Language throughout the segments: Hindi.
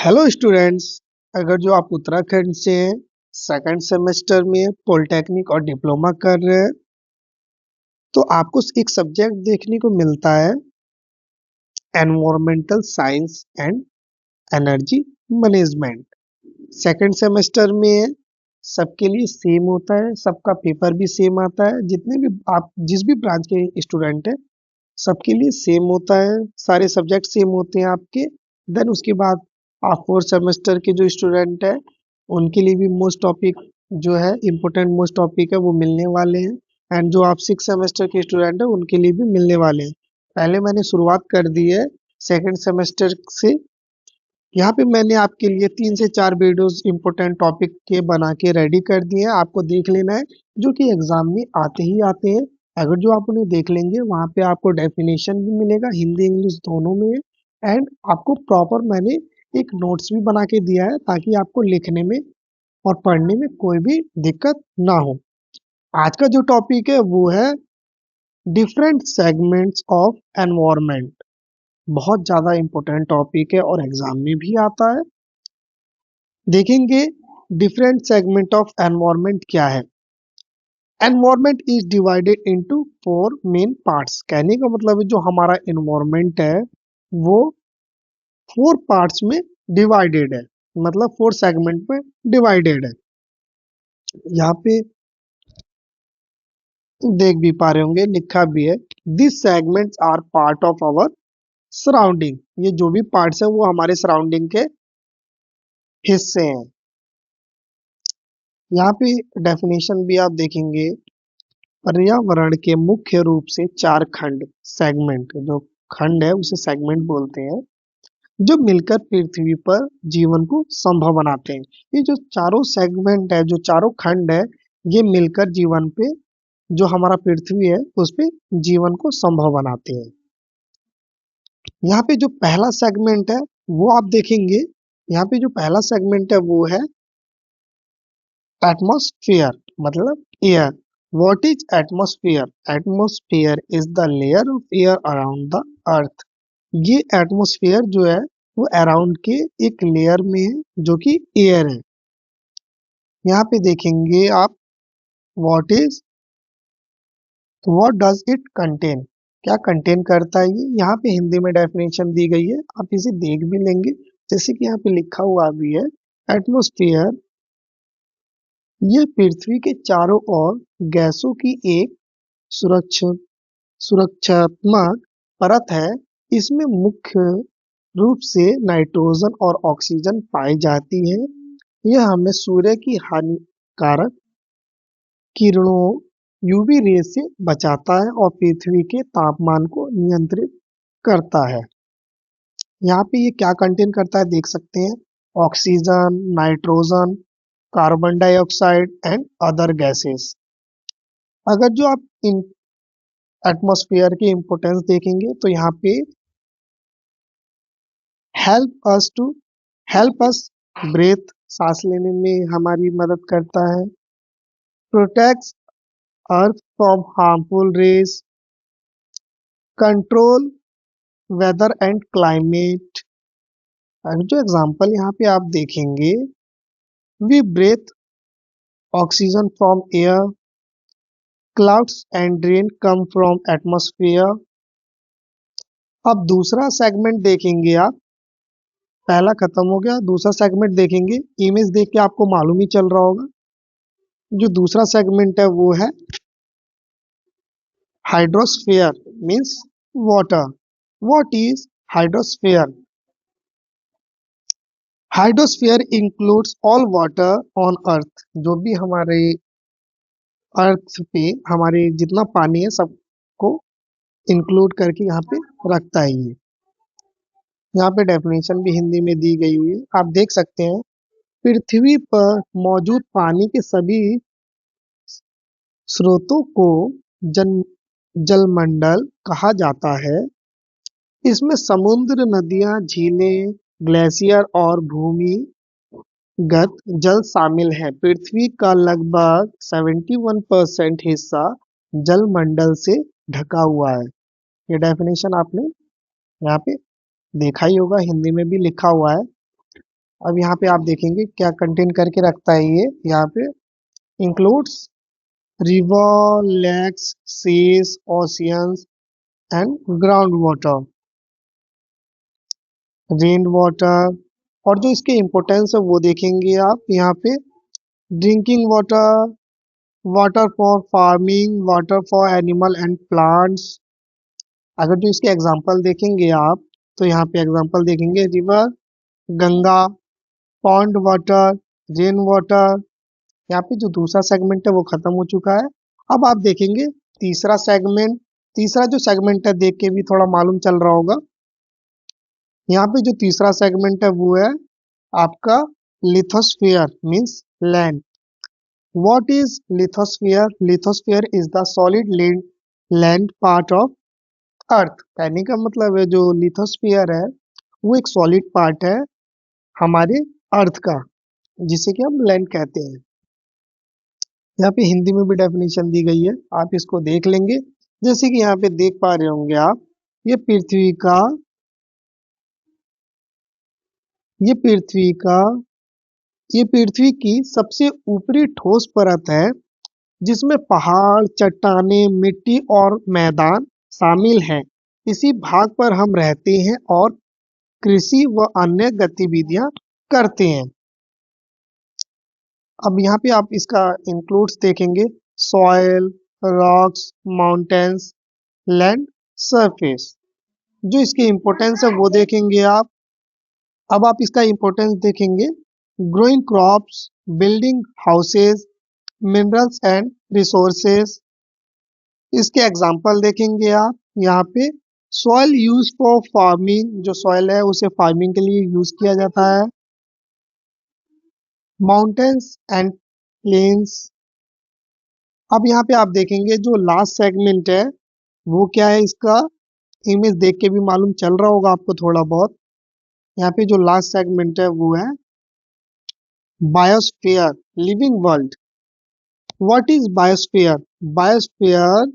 Hello students. अगर जो आप उत्तराखंड से हैं, सेकंड सेमेस्टर में पॉलिटेक्निक और डिप्लोमा कर रहे हैं, तो आपको एक सब्जेक्ट देखने को मिलता है environmental science and energy management. Second semester में सबके लिए सेम होता है, सबका पेपर भी सेम आता है। जितने भी आप जिस भी ब्रांच के स्टूडेंट हैं, सबके लिए सेम होता है, सारे सब्जेक्ट सेम होते हैं आपके। देन उसके बाद आप फोर्थ सेमेस्टर के जो स्टूडेंट है, उनके लिए भी मोस्ट टॉपिक जो है इम्पोर्टेंट मोस्ट टॉपिक है वो मिलने वाले हैं। एंड जो आप सिक्स सेमेस्टर के स्टूडेंट है उनके लिए भी मिलने वाले हैं। पहले मैंने शुरुआत कर दी है सेकंड सेमेस्टर से। यहाँ पे मैंने आपके लिए 3 से 4 वीडियोस इम्पोर्टेंट टॉपिक के बना के रेडी कर दिए हैं, आपको देख लेना है, जो कि एग्जाम में आते ही आते हैं। अगर जो आप उन्हें देख लेंगे वहाँ पे आपको डेफिनेशन भी मिलेगा, हिंदी इंग्लिश दोनों में। एंड आपको प्रॉपर मैंने एक नोट्स भी बना के दिया है ताकि आपको लिखने में और पढ़ने में कोई भी दिक्कत ना हो। आज का जो टॉपिक है वो है डिफरेंट सेगमेंट्स ऑफ एनवायरनमेंट। बहुत ज्यादा इम्पोर्टेंट टॉपिक है और एग्जाम में भी आता है। देखेंगे डिफरेंट सेगमेंट ऑफ एनवायरनमेंट क्या है। Environment is divided into 4 main parts. कहने का मतलब है जो हमारा एनवायरनमेंट है वो 4 पार्ट्स में डिवाइडेड है, मतलब 4 सेगमेंट में डिवाइडेड है। यहाँ पे देख भी पा रहे होंगे, लिखा भी है, this segments are part of our surrounding. ये जो भी पार्ट्स है वो हमारे सराउंडिंग के हिस्से हैं। यहाँ पे डेफिनेशन भी आप देखेंगे, पर्यावरण के मुख्य रूप से 4 खंड, सेगमेंट, जो खंड है उसे सेगमेंट बोलते हैं, जो मिलकर पृथ्वी पर जीवन को संभव बनाते हैं। ये जो चारों सेगमेंट है, जो चारों खंड है, ये मिलकर जीवन पे, जो हमारा पृथ्वी है उस पे जीवन को संभव बनाते हैं। यहाँ पे जो पहला सेगमेंट है वो आप देखेंगे, यहाँ पे जो पहला सेगमेंट है वो है एटमॉस्फेयर, मतलब air. What is atmosphere? Atmosphere is the layer of air around the earth. ये एटमॉस्फेयर जो है वो अराउंड के एक लेयर में है जो कि एयर है। यहाँ पे देखेंगे आप, व्हाट डज इट कंटेन, क्या कंटेन करता है ये। यहाँ पे हिंदी में डेफिनेशन दी गई है, आप इसे देख भी लेंगे। जैसे कि यहाँ पे लिखा हुआ भी है, एटमॉस्फेयर ये पृथ्वी के चारों ओर गैसों की एक सुरक्षा सुरक्षात्मक परत है। इसमें मुख्य रूप से नाइट्रोजन और ऑक्सीजन पाई जाती है। यह हमें सूर्य की हानिकारक किरणों यूवी रे से बचाता है और पृथ्वी के तापमान को नियंत्रित करता है। यहाँ पे ये क्या कंटेन करता है देख सकते हैं, oxygen, nitrogen, carbon dioxide and other gases. अगर जो आप इन एटमॉस्फेयर की इंपोर्टेंस देखेंगे तो यहाँ पे help us to help us breathe, सांस लेने में हमारी मदद करता है। Protects earth from harmful rays, control weather and climate. अगर जो एग्जांपल यहाँ पे आप देखेंगे, we breathe oxygen from air, clouds and rain come from atmosphere. अब दूसरा सेगमेंट देखेंगे आप, पहला खत्म हो गया, दूसरा सेगमेंट देखेंगे। इमेज देख के आपको मालूम ही चल रहा होगा, जो दूसरा सेगमेंट है वो है hydrosphere, means water. What is hydrosphere? Hydrosphere includes all water on earth. जो भी हमारे अर्थ पे हमारे जितना पानी है सबको इंक्लूड करके यहाँ पे रखता है ये। यहाँ पे डेफिनेशन भी हिंदी में दी गई हुई है, आप देख सकते हैं। पृथ्वी पर मौजूद पानी के सभी स्रोतों को जन जलमंडल कहा जाता है। इसमें समुद्र, नदियां, झीलें, ग्लेशियर और भूमिगत जल शामिल है। पृथ्वी का लगभग 71% हिस्सा जलमंडल से ढका हुआ है। ये डेफिनेशन आपने यहाँ पे देखा ही होगा, हिंदी में भी लिखा हुआ है। अब यहाँ पे आप देखेंगे क्या कंटेन करके रखता है ये। यहाँ पे includes river, lakes, seas, oceans and ground water, rain water. और जो इसके इम्पोर्टेंस है वो देखेंगे आप यहाँ पे। Drinking water, water for farming, water for animal and plants. अगर जो इसके एग्जांपल देखेंगे आप, तो यहाँ पे एग्जांपल देखेंगे river, Ganga, pond water, rain water. यहाँ पे जो दूसरा सेगमेंट है वो खत्म हो चुका है। अब आप देखेंगे तीसरा सेगमेंट। तीसरा जो सेगमेंट है देख के भी थोड़ा मालूम चल रहा होगा। यहाँ पे जो तीसरा सेगमेंट है वो है आपका lithosphere means land. What is lithosphere? Lithosphere is the solid land part of earth. कहने का मतलब है जो लिथोस्फीयर है वो एक सॉलिड पार्ट है हमारे अर्थ का, जिसे कि हम लैंड कहते हैं। यहाँ पे हिंदी में भी डेफिनेशन दी गई है, आप इसको देख लेंगे। जैसे कि यहाँ पे देख पा रहे होंगे आप, ये पृथ्वी का ये पृथ्वी का ये पृथ्वी की सबसे ऊपरी ठोस परत है, जिसमें पहाड़, चट्टानें, मिट्टी और मैदान शामिल हैं। इसी भाग पर हम रहते हैं और कृषि व अन्य गतिविधियां करते हैं। अब यहाँ पे आप इसका इंक्लूड्स देखेंगे। Soil, rocks, mountains, land, surface. जो इसकी इम्पोर्टेंस है वो देखेंगे आप। अब आप इसका इम्पोर्टेंस देखेंगे। Growing crops, building houses, minerals and resources. इसके एग्जाम्पल देखेंगे आप यहाँ पे। सॉइल यूज फॉर फार्मिंग, जो सॉइल है उसे फार्मिंग के लिए यूज किया जाता है। Mountains and plains. अब यहाँ पे आप देखेंगे जो लास्ट सेगमेंट है वो क्या है, इसका इमेज देख के भी मालूम चल रहा होगा आपको थोड़ा बहुत। यहाँ पे जो लास्ट सेगमेंट है वो है biosphere, living world. What is biosphere? Biosphere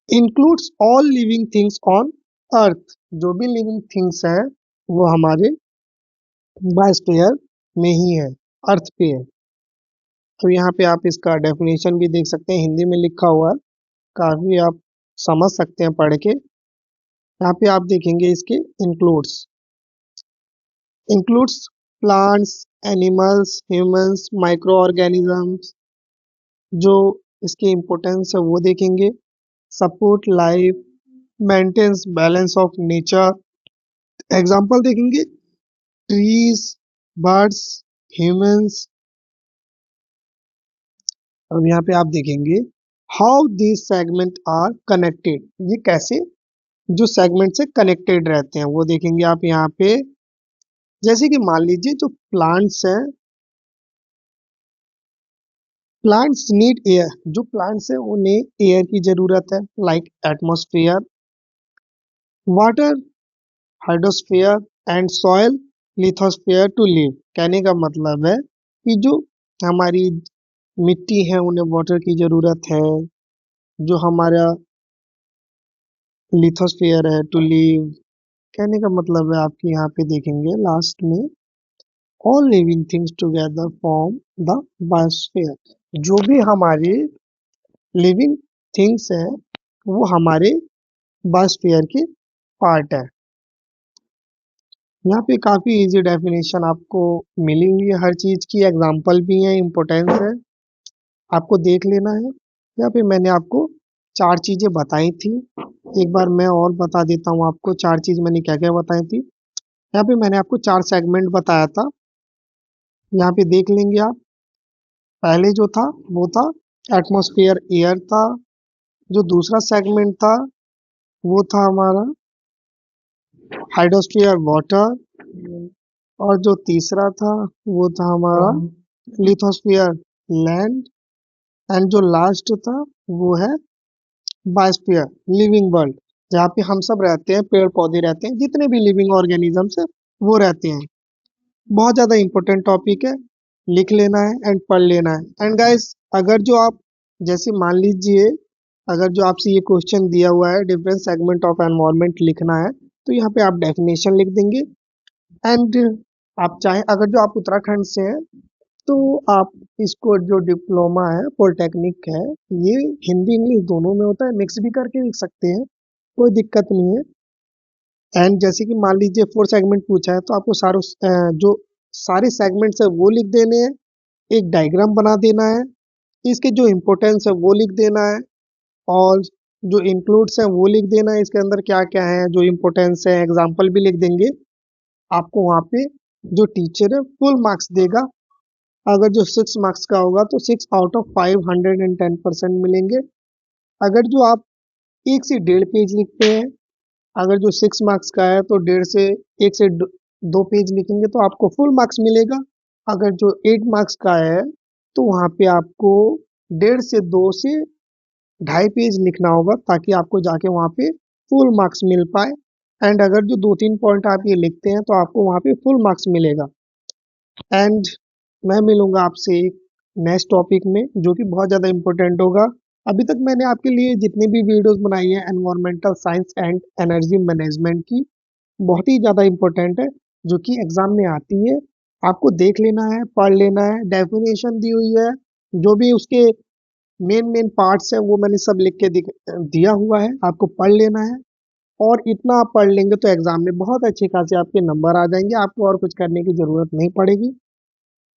includes all living things on earth. जो भी लिविंग थिंग्स है वो हमारे बायोस्फीयर में ही है, अर्थ पे है। तो यहाँ पे आप इसका डेफिनेशन भी देख सकते हैं, हिंदी में लिखा हुआ है, काफी आप समझ सकते हैं पढ़ के। यहाँ पे आप देखेंगे इसके includes plants, animals, humans, micro organisms. जो इसकी इम्पोर्टेंस है वो देखेंगे। Support life, maintains balance of nature. Example देखेंगे ट्रीज, बर्ड्स, ह्यूमंस। अब यहाँ पे आप देखेंगे how this segment are connected. ये कैसे जो सेगमेंट से कनेक्टेड रहते हैं वो देखेंगे आप यहाँ पे। जैसे कि मान लीजिए जो प्लांट्स हैं, प्लांट्स नीड एयर। जो प्लांट्स हैं उन्हें एयर की जरूरत है, like atmosphere, water, hydrosphere and soil, lithosphere to live. कहने का मतलब है कि जो हमारी मिट्टी है उन्हें वाटर की जरूरत है, जो हमारा लिथोस्फीयर है टू लिव। कहने का मतलब है आपके यहाँ पे देखेंगे लास्ट में all living things together form the biosphere. जो भी हमारी लिविंग थिंग्स है वो हमारे बायोस्फीयर के पार्ट है। यहाँ पे काफी इजी डेफिनेशन आपको मिलेंगी हर चीज की, एग्जांपल भी है, इम्पोर्टेंस है, आपको देख लेना है। यहाँ पे मैंने आपको चार चीजें बताई थी, एक बार मैं और बता देता हूँ आपको चार चीज मैंने क्या क्या बताई थी। यहाँ पे मैंने आपको चार सेगमेंट बताया था, यहाँ पे देख लेंगे आप। पहले जो था वो था एटमॉस्फेयर, एयर था। जो दूसरा सेगमेंट था वो था हमारा हाइड्रोस्फीयर, वाटर। और जो तीसरा था वो था हमारा लिथोस्फीयर, लैंड। एंड जो लास्ट था वो है बायोस्फीयर, लिविंग वर्ल्ड, जहाँ पे हम सब रहते हैं, पेड़ पौधे रहते हैं, जितने भी लिविंग ऑर्गेनिजम्स है वो रहते हैं। बहुत ज्यादा इंपॉर्टेंट टॉपिक है, लिख लेना है एंड पढ़ लेना है। एंड गाइस, अगर जो आप जैसे मान लीजिए अगर जो आपसे ये क्वेश्चन दिया हुआ है डिफरेंट सेगमेंट ऑफ एनवायरनमेंट लिखना है, तो यहाँ पे आप डेफिनेशन लिख देंगे एंड आप चाहें, अगर जो आप उत्तराखंड से हैं तो आप इसको जो डिप्लोमा है पॉलिटेक्निक है, ये हिंदी इंग्लिश दोनों में होता है, मिक्स भी करके लिख सकते हैं, कोई दिक्कत नहीं है। एंड जैसे कि मान लीजिए 4 सेगमेंट पूछा है तो आपको जो सारे सेगमेंट्स है वो लिख देने हैं, एक डायग्राम बना देना है, इसके जो इम्पोर्टेंस है वो लिख देना है, और जो इंक्लूड्स है वो लिख देना है, इसके अंदर क्या क्या है, जो इम्पोर्टेंस है एग्जाम्पल भी लिख देंगे। आपको वहाँ पे जो टीचर है फुल मार्क्स देगा। अगर जो 6 मार्क्स का होगा तो 6 आउट ऑफ 5 110% मिलेंगे। अगर जो आप 1 से 1.5 पेज लिखते हैं, अगर जो 6 मार्क्स का है तो 1 से 2 पेज लिखेंगे तो आपको फुल मार्क्स मिलेगा। अगर जो 8 मार्क्स का है तो वहाँ पे आपको 1.5 से 2 से 2.5 पेज लिखना होगा, ताकि आपको जाके वहाँ पे फुल मार्क्स मिल पाए। एंड अगर जो 2 3 पॉइंट आप ये लिखते हैं तो आपको वहाँ पे फुल मार्क्स मिलेगा। एंड मैं मिलूंगा आपसे एक नेक्स्ट टॉपिक में जो कि बहुत ज़्यादा इम्पोर्टेंट होगा। अभी तक मैंने आपके लिए जितनी भी वीडियोस बनाई है environmental science and energy management की, बहुत ही ज़्यादा इम्पोर्टेंट है, जो कि एग्जाम में आती है। आपको देख लेना है, पढ़ लेना है, डेफिनेशन दी हुई है, जो भी उसके मेन मेन पार्ट्स हैं वो मैंने सब लिख के दिया हुआ है, आपको पढ़ लेना है। और इतना आप पढ़ लेंगे तो एग्जाम में बहुत अच्छे खासे आपके नंबर आ जाएंगे, आपको और कुछ करने की जरूरत नहीं पड़ेगी।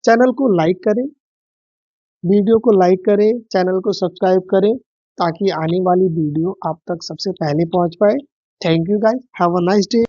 चैनल को लाइक करें, वीडियो को लाइक करें, चैनल को सब्सक्राइब करें, ताकि आने वाली वीडियो आप तक सबसे पहले पहुंच पाए। Thank you guys, have a nice day.